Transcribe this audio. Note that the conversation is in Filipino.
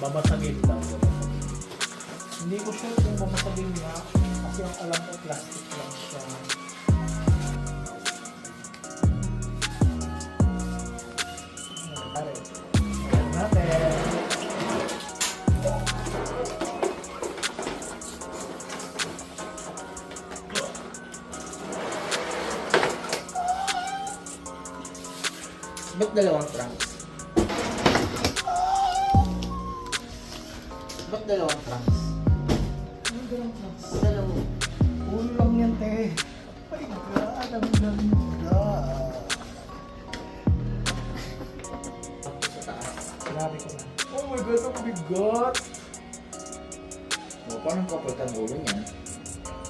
Babasagin daw. Hindi ko sure kung babasagin nga. Kasi ang alam ko plastic lang siya. Ayan natin. Ba't dalawang trunks? Ba't dalawang trunks? Ano ganun trunks? Dalawa. Ulo lang yan, te. Oh my God, ang ganda. Tapos sa taas. Grabe ko na. Oh my God, ang bigat. O, paano kapag ang ulo niyan?